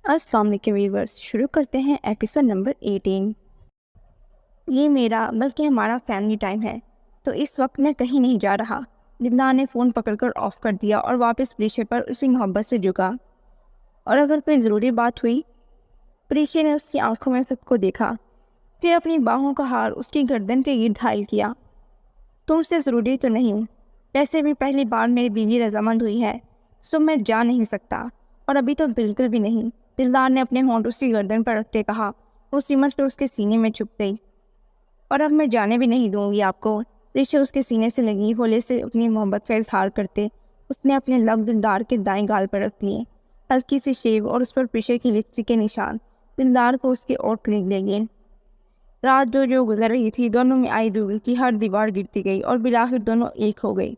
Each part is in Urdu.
السلام علیکم ویورس، شروع کرتے ہیں ایپیسوڈ نمبر 18۔ یہ میرا بلکہ ہمارا فیملی ٹائم ہے، تو اس وقت میں کہیں نہیں جا رہا۔ دلدار نے فون پکڑ کر آف کر دیا اور واپس پریشے پر اسی محبت سے جھکا۔ اور اگر کوئی ضروری بات ہوئی؟ پریشے نے اس کی آنکھوں میں خود کو دیکھا، پھر اپنی باہوں کا ہار اس کی گردن کے گرد حائل کیا۔ تم سے ضروری تو نہیں، ویسے بھی پہلی بار میری بیوی رضامند ہوئی ہے، سو میں جا نہیں سکتا، اور ابھی تو بالکل بھی نہیں۔ دلدار نے اپنے ہونٹ اس کی گردن پر رکھتے کہا۔ وہ سمٹ کر اس کے سینے میں چھپ گئی۔ اور اب میں جانے بھی نہیں دوں گی آپ کو۔ پریشے اس کے سینے سے لگی ہولے سے اپنی محبت کا اظہار کرتے اس نے اپنے لب دلدار کے دائیں گال پر رکھ دیے۔ ہلکی سی شیو اور اس پر پریشے کی لپسٹک کے نشان دلدار کو اس کے اوٹ قریب لے گئے۔ رات جو گزر رہی تھی، دونوں میں آئی دور کی ہر دیوار گرتی گئی اور بالآخر دونوں ایک ہو گئی۔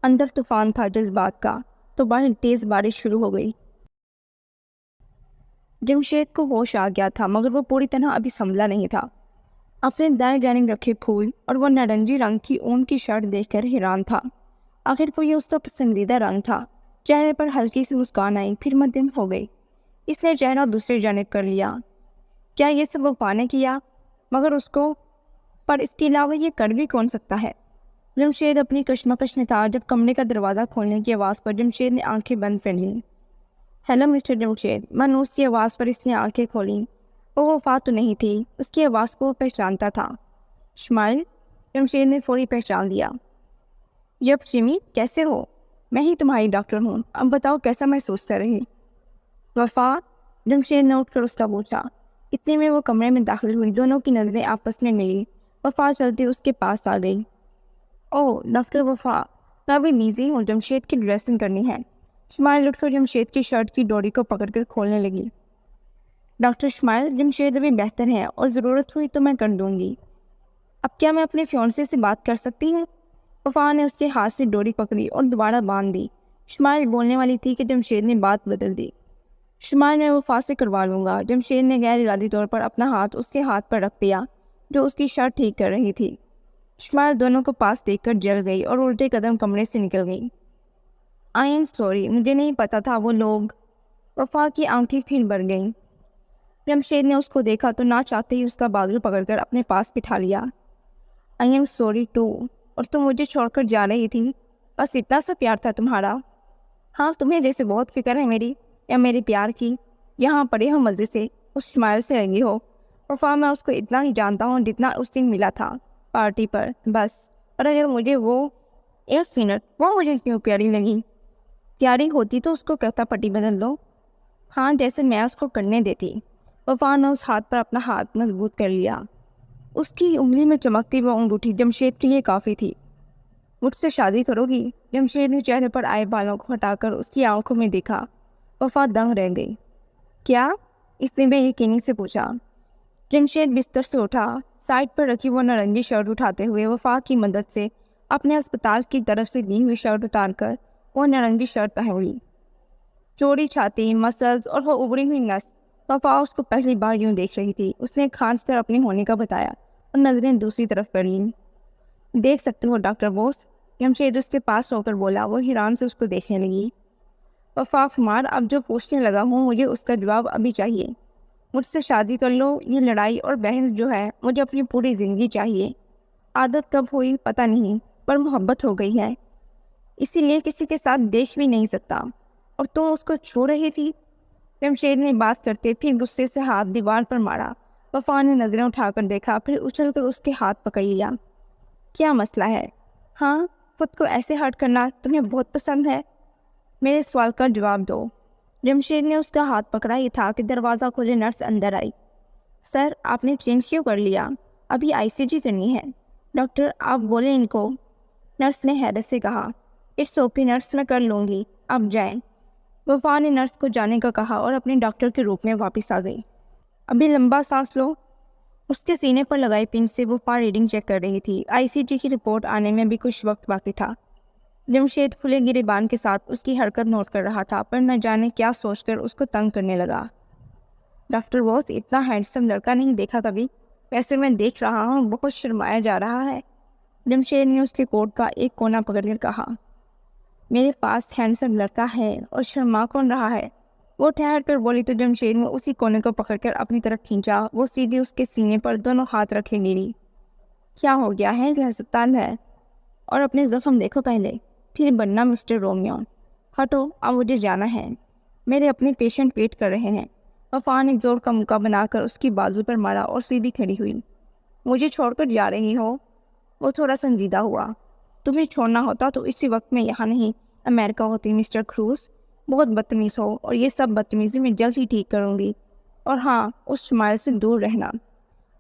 اندر طوفان تھا جذبات کا، تو باہر تیز بارش شروع ہو گئی۔ جمشید کو ہوش آ گیا تھا، مگر وہ پوری طرح ابھی سنبھلا نہیں تھا۔ اپنے دائیں جانب رکھے پھول اور وہ نارنجی رنگ کی اون کی شرٹ دیکھ کر حیران تھا۔ آخر کو یہ اس کا پسندیدہ رنگ تھا۔ چہرے پر ہلکی سی مسکان آئی، پھر مدھم ہو گئی۔ اس نے چہرہ دوسری جانب کر لیا۔ کیا یہ سب وفا نے کیا؟ مگر اس کے علاوہ یہ کر بھی کون سکتا ہے؟ جمشید اپنی کشمکش میں تھا جب کمرے کا دروازہ کھولنے کی آواز پر جمشید نے آنکھیں بند کر لیں۔ ہیلو مسٹر جمشید، مانوس کی آواز پر اس نے آنکھیں کھولیں۔ وہ وفا تو نہیں تھی، اس کی آواز کو وہ پہچانتا تھا۔ اسمائل، جمشید نے فوری پہچان لیا۔ یپ جمی، کیسے ہو؟ میں ہی تمہاری ڈاکٹر ہوں، اب بتاؤ کیسا محسوس کر رہی؟ وفا، جمشید نے اٹھ کر اس کا پوچھا۔ اتنے میں وہ کمرے میں داخل ہوئی، دونوں کی نظریں آپس میں ملی۔ وفا چلتی اس کے پاس آ گئی۔ اوہ ڈاکٹر وفا، میں ابھی بیزی ہوں، جمشید کی ڈریسنگ کرنی ہے۔ اسمائل اٹھ کر جمشید کی شرٹ کی ڈوری کو پکڑ کر کھولنے لگی۔ ڈاکٹر اسمائل، جمشید ابھی بہتر ہے اور ضرورت ہوئی تو میں کر دوں گی۔ اب کیا میں اپنے فیونسے سے بات کر سکتی ہوں؟ وفا نے اس کے ہاتھ سے ڈوری پکڑی اور دوبارہ باندھ دی۔ اسمائل بولنے والی تھی کہ جمشید نے بات بدل دی۔ اسمائل، میں وفا سے کروا لوں گا۔ جمشید نے غیر ارادی طور پر اپنا ہاتھ اس کے ہاتھ پر رکھ دیا جو اس کی شرٹ ٹھیک کر رہی تھی۔ اسمائل دونوں کو پاس دیکھ کر جل گئی اور الٹے قدم کمرے سے نکل گئی۔ آئی ایم سوری، مجھے نہیں پتا تھا وہ لوگ۔ وفا کی آنکھیں پھر بھر گئیں۔ جمشید نے اس کو دیکھا تو نہ چاہتے ہی اس کا بازو پکڑ کر اپنے پاس بٹھا لیا۔ آئی ایم سوری ٹو، اور تم مجھے چھوڑ کر جا رہی تھی؟ بس اتنا سا پیار تھا تمہارا؟ ہاں، تمہیں جیسے بہت فکر ہے میری یا میرے پیار کی۔ یہاں پڑے ہو مزے سے، اس اسمائل سے لگی ہو۔ وفا، میں اس کو اتنا ہی جانتا ہوں جتنا اس دن ملا تھا پارٹی پر، بس۔ اور اگر مجھے ایک منٹ، وہ مجھے کیوں پیاری لگی؟ پیاری ہوتی تو اس کو کہتا پٹی بدل دو۔ ہاں، جیسے میں اس کو کرنے دیتی۔ وفا نے اس ہاتھ پر اپنا ہاتھ مضبوط کر لیا۔ اس کی انگلی میں چمکتی وہ انگوٹھی جمشید کے لیے کافی تھی۔ مجھ سے شادی کرو گی؟ جمشید نے چہرے پر آئے بالوں کو ہٹا کر اس کی آنکھوں میں دیکھا۔ وفا دنگ رہ گئی۔ کیا؟ اس نے بے یقینی سے پوچھا۔ جمشید بستر سے اٹھا، سائڈ پر رکھی وہ نارنجی شرٹ اٹھاتے ہوئے وفا کی مدد سے اپنے اسپتال کی طرف سے دی ہوئی شرٹ اتار کر وہ نارنجی شرٹ پہن لی۔ چوڑی چھاتی، مسلز اور وہ ابری ہوئی نس، وفا اس کو پہلی بار یوں دیکھ رہی تھی۔ اس نے کھانس کر اپنے ہونے کا بتایا اور نظریں دوسری طرف کر لیں۔ دیکھ سکتے ہو ڈاکٹر بوس، جمشید اس کے پاس ہو کر بولا۔ وہ حیران سے اس کو دیکھنے لگی۔ وفا خمار، اب جو پوچھنے لگا ہوں مجھے اس کا جواب ابھی چاہیے۔ مجھ سے شادی کر لو، یہ لڑائی اور بحث جو ہے مجھے اپنی پوری زندگی چاہیے۔ عادت کب ہوئی پتہ نہیں، پر محبت ہو گئی ہے، اسی لیے کسی کے ساتھ دیکھ بھی نہیں سکتا۔ اور تم اس کو چھو رہی تھی؟ جمشید نے بات کرتے پھر غصے سے ہاتھ دیوار پر مارا۔ وفا نے نظریں اٹھا کر دیکھا، پھر اچھل کر اس کے ہاتھ پکڑ لیا۔ کیا مسئلہ ہے؟ ہاں، خود کو ایسے ہرٹ کرنا تمہیں بہت پسند ہے؟ میرے سوال کا جواب دو۔ جمشید نے اس کا ہاتھ پکڑا ہی تھا کہ دروازہ کھولے نرس اندر آئی۔ سر، آپ نے چینج کیوں کر لیا؟ ابھی آئی سی جی کرنی ہے۔ ڈاکٹر، آپ بولیں ان کو، نرس نے حیرت سے کہا۔ اٹس اوکے نرس، میں کر لوں گی، آپ جائیں۔ وفا نے نرس کو جانے کا کہا اور اپنے ڈاکٹر کے روپ میں واپس آ گئی۔ ابھی لمبا سانس لو۔ اس کے سینے پر لگائی پن سے وفا ریڈنگ چیک کر رہی تھی۔ آئی سی جی کی رپورٹ آنے میں بھی کچھ وقت باقی تھا۔ جمشید کھلے گریبان کے ساتھ اس کی حرکت نوٹ کر رہا تھا، پر نہ جانے کیا سوچ کر اس کو تنگ کرنے لگا۔ ڈاکٹر بوس، اتنا ہینڈسم لڑکا نہیں دیکھا کبھی۔ ویسے میں دیکھ رہا ہوں بہت شرمایا جا رہا ہے۔ جمشید نے اس کے کوٹ کا ایک کونا پکڑ کر کہا۔ میرے پاس ہینڈسم لڑکا ہے اور شرما کون رہا ہے؟ وہ ٹھہر کر بولی تو جمشید نے اسی کونے کو پکڑ کر اپنی طرف کھینچا۔ وہ سیدھی اس کے سینے پر دونوں ہاتھ رکھے گری۔ کیا ہو گیا ہے؟ یہ ہسپتال ہے، اور اپنے زخم دیکھو پہلے، پھر بننا مسٹر رومیو۔ ہٹو، اب مجھے جانا ہے، میرے اپنے پیشنٹ ویٹ کر رہے ہیں۔ وفا نے زور کا موقع بنا کر اس کی بازو پر مارا اور سیدھی کھڑی ہوئی۔ مجھے چھوڑ کر جا رہی ہو؟ وہ تھوڑا سنجیدہ ہوا۔ تمہیں چھوڑنا ہوتا تو اسی وقت میں یہاں نہیں امریکہ ہوتی مسٹر کروز۔ بہت بدتمیز ہو، اور یہ سب بدتمیزی میں جلد ہی ٹھیک کروں گی، اور ہاں، اس شمائل سے دور رہنا۔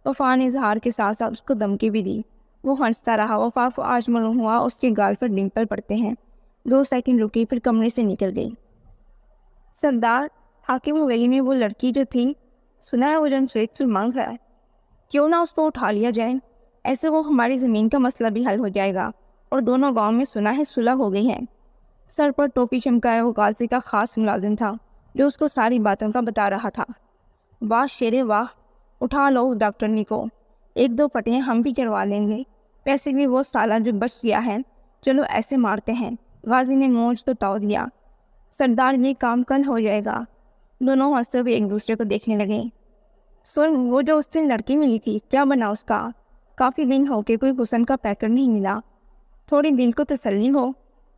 وفا نے اظہار کے ساتھ ساتھ اس کو دھمکی بھی دی۔ وہ ہنستا رہا۔ وفا کو آج معلوم ہوا اس کے گال پر ڈمپل پڑتے ہیں۔ 2 سیکنڈ رکی، پھر کمرے سے نکل گئی۔ سردار، حاکم حویلی میں وہ لڑکی جو تھی، سنا ہے وہ جمشید سے مانگ ہے، کیوں نہ اس کو اٹھا لیا جائے؟ ایسے وہ ہماری زمین کا مسئلہ بھی حل ہو جائے گا، اور دونوں گاؤں میں سنا ہے صلح ہو گئی ہے۔ سر پر ٹوپی چمکائے وہ غازی کا خاص ملازم تھا جو اس کو ساری باتوں کا بتا رہا تھا۔ واہ شیرے واہ، اٹھا لو اس ڈاکٹرنی کو، 1-2 پٹیاں ہم بھی کروا لیں گے، پیسے بھی وہ سالہ جو بچ گیا ہے، چلو ایسے مارتے ہیں۔ غازی نے مونچھ کو تاؤ دیا۔ سردار، یہ کام کل ہو جائے گا۔ دونوں ہنستے ہوئے ایک دوسرے کو دیکھنے لگے۔ سن، وہ جو اس دن لڑکی ملی تھی، کیا بنا اس کا؟ کافی دن ہو کے کوئی حسن کا پیکر نہیں ملا، تھوڑی دل کو تسلی ہو۔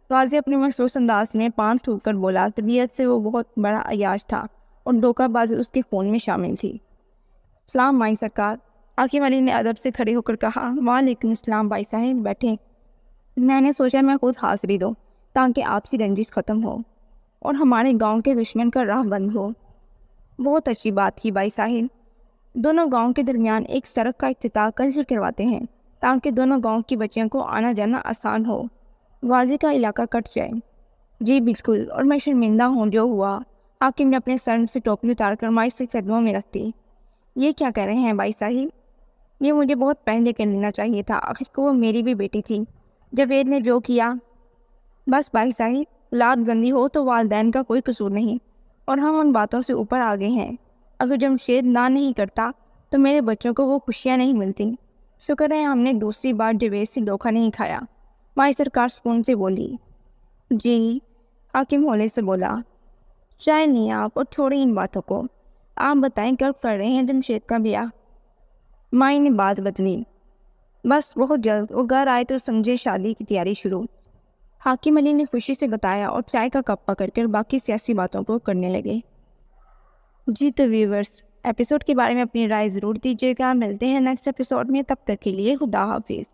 غازی اپنے مخصوص انداز میں پان تھوک کر بولا۔ طبیعت سے وہ بہت بڑا عیاش تھا، اور دھوکہ بازی اس کے خون میں شامل تھی۔ سلام مائی سرکار، حاکم علی نے ادب سے کھڑے ہو کر کہا۔ وعلیکم السلام بھائی صاحب، بیٹھے۔ میں نے سوچا میں خود حاضری دوں تاکہ آپسی رنجش ختم ہو اور ہمارے گاؤں کے دشمن کا راہ بند ہو۔ بہت اچھی بات تھی بھائی صاحب، دونوں گاؤں کے درمیان ایک سڑک کا افتتاح کل ہی کرواتے ہیں تاکہ دونوں گاؤں کی بچیوں کو آنا جانا آسان ہو، غازی کا علاقہ کٹ جائے۔ جی بالکل، اور میں شرمندہ ہوں جو ہوا۔ حاکم نے اپنے سر سے ٹوپی اتار کر مائی سے قدموں میں رکھ دی۔ یہ کیا کہہ رہے ہیں بھائی صاحب؟ یہ مجھے بہت پہلے کر لینا چاہیے تھا، آخر کو وہ میری بھی بیٹی تھی۔ جاوید نے جو کیا۔ بس بھائی صاحب، اولاد گندی ہو تو والدین کا کوئی قصور نہیں، اور ہم ان باتوں سے اوپر آ گئے ہیں۔ اگر جمشید نہ نہیں کرتا تو میرے بچوں کو وہ خوشیاں نہیں ملتی۔ شکر ہے ہم نے دوسری بار جاوید سے دھوکہ نہیں کھایا۔ مائی سرکار سکون سے بولی۔ جی، حاکم ہولے سے بولا۔ چائے نہیں آپ، اور چھوڑیں ان باتوں کو، آپ بتائیں کب کر رہے ہیں جمشید کا بیاہ؟ مائی نے بات بدلی۔ بس بہت جلد، وہ گھر آئے تو سمجھے شادی کی تیاری شروع۔ حاکم علی نے خوشی سے بتایا، اور چائے کا کپ پکڑ کر باقی سیاسی باتوں کو کرنے لگے۔ جی تو ویورز، ایپیسوڈ کے بارے میں اپنی رائے ضرور دیجیے گا۔ ملتے ہیں نیکسٹ ایپیسوڈ میں، تب تک کے لیے خدا حافظ۔